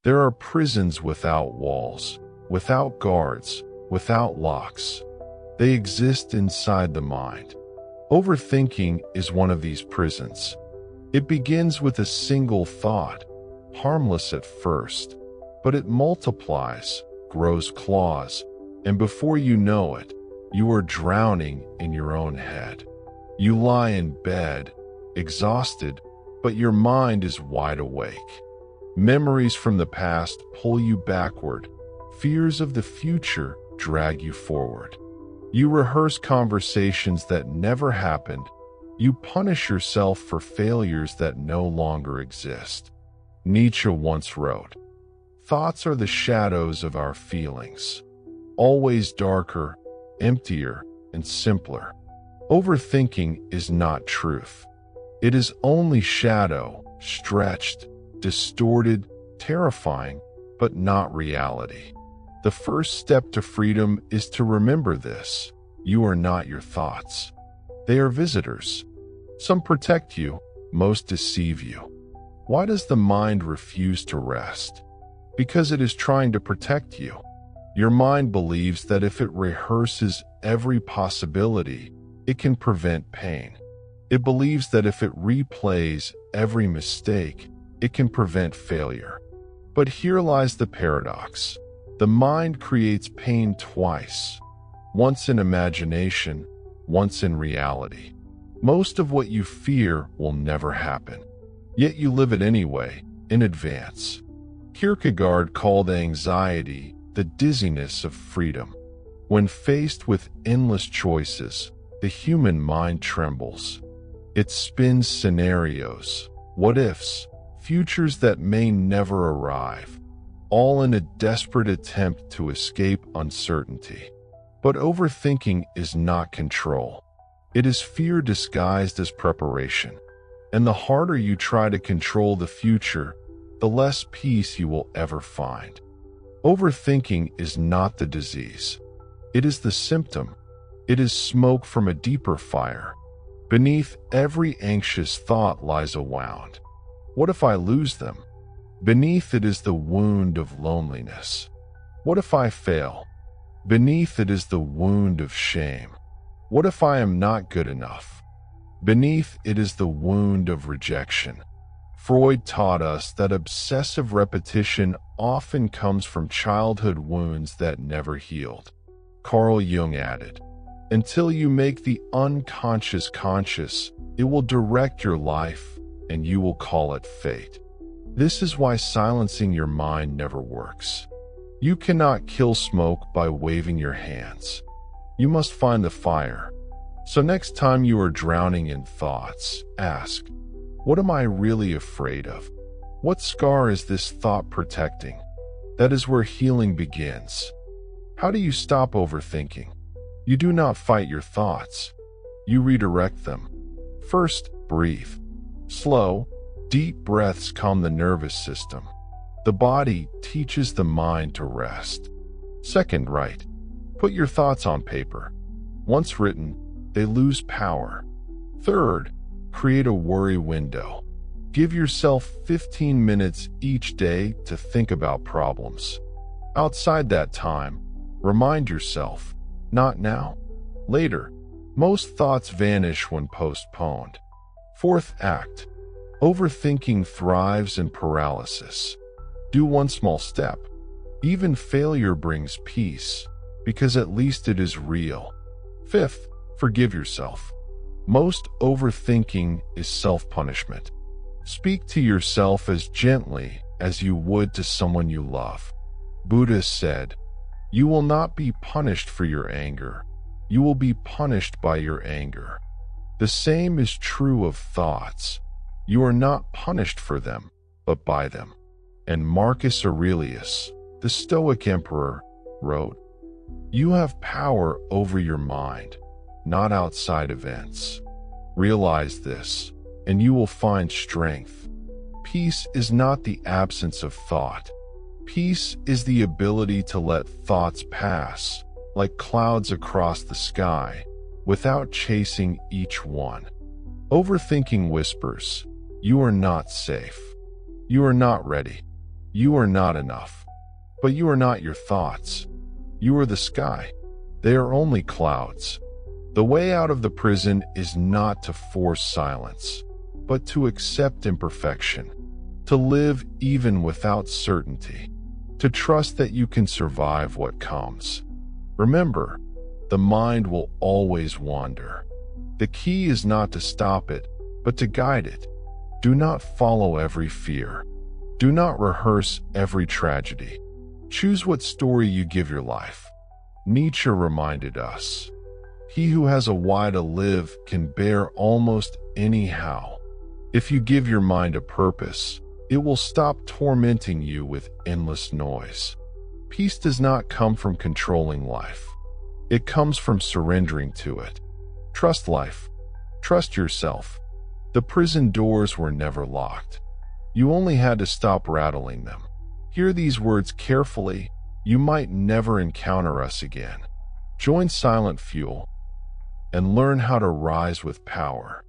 There are prisons without walls, without guards, without locks. They exist inside the mind. Overthinking is one of these prisons. It begins with a single thought, harmless at first, but it multiplies, grows claws, and before you know it, you are drowning in your own head. You lie in bed, exhausted, but your mind is wide awake. Memories from the past pull you backward. Fears of the future drag you forward. You rehearse conversations that never happened. You punish yourself for failures that no longer exist. Nietzsche once wrote, "Thoughts are the shadows of our feelings, always darker, emptier, and simpler." Overthinking is not truth. It is only shadow, stretched, distorted, terrifying, but not reality. The first step to freedom is to remember this. You are not your thoughts. They are visitors. Some protect you, most deceive you. Why does the mind refuse to rest? Because it is trying to protect you. Your mind believes that if it rehearses every possibility, it can prevent pain. It believes that if it replays every mistake, it can prevent failure. But here lies the paradox. The mind creates pain twice, once in imagination, once in reality. Most of what you fear will never happen, yet you live it anyway, in advance. Kierkegaard called anxiety the dizziness of freedom. When faced with endless choices, the human mind trembles. It spins scenarios, what-ifs, futures that may never arrive, all in a desperate attempt to escape uncertainty. But overthinking is not control. It is fear disguised as preparation. And the harder you try to control the future, the less peace you will ever find. Overthinking is not the disease. It is the symptom. It is smoke from a deeper fire. Beneath every anxious thought lies a wound. What if I lose them? Beneath it is the wound of loneliness. What if I fail? Beneath it is the wound of shame. What if I am not good enough? Beneath it is the wound of rejection. Freud taught us that obsessive repetition often comes from childhood wounds that never healed. Carl Jung added, "Until you make the unconscious conscious, it will direct your life, and you will call it fate." This is why silencing your mind never works. You cannot kill smoke by waving your hands. You must find the fire. So next time you are drowning in thoughts, ask, what am I really afraid of? What scar is this thought protecting? That is where healing begins. How do you stop overthinking? You do not fight your thoughts. You redirect them. First, breathe. Slow, deep breaths calm the nervous system. The body teaches the mind to rest. Second, write. Put your thoughts on paper. Once written, they lose power. Third, create a worry window. Give yourself 15 minutes each day to think about problems. Outside that time, remind yourself, not now, later. Most thoughts vanish when postponed. Fourth act. Overthinking thrives in paralysis. Do one small step. Even failure brings peace, because at least it is real. Fifth, forgive yourself. Most overthinking is self-punishment. Speak to yourself as gently as you would to someone you love. Buddha said, "You will not be punished for your anger. You will be punished by your anger." The same is true of thoughts. You are not punished for them, but by them. And Marcus Aurelius, the Stoic emperor, wrote, "You have power over your mind, not outside events." Realize this, and you will find strength. Peace is not the absence of thought. Peace is the ability to let thoughts pass, like clouds across the sky, without chasing each one. Overthinking whispers, "You are not safe. You are not ready. You are not enough. But you are not your thoughts. You are the sky. They are only clouds. The way out of the prison is not to force silence, but to accept imperfection, to live even without certainty, to trust that you can survive what comes. Remember, the mind will always wander. The key is not to stop it, but to guide it. Do not follow every fear. Do not rehearse every tragedy. Choose what story you give your life. Nietzsche reminded us, "He who has a why to live can bear almost anyhow." If you give your mind a purpose, it will stop tormenting you with endless noise. Peace does not come from controlling life. It comes from surrendering to it. Trust life. Trust yourself. The prison doors were never locked. You only had to stop rattling them. Hear these words carefully. You might never encounter us again. Join Silent Fuel and learn how to rise with power.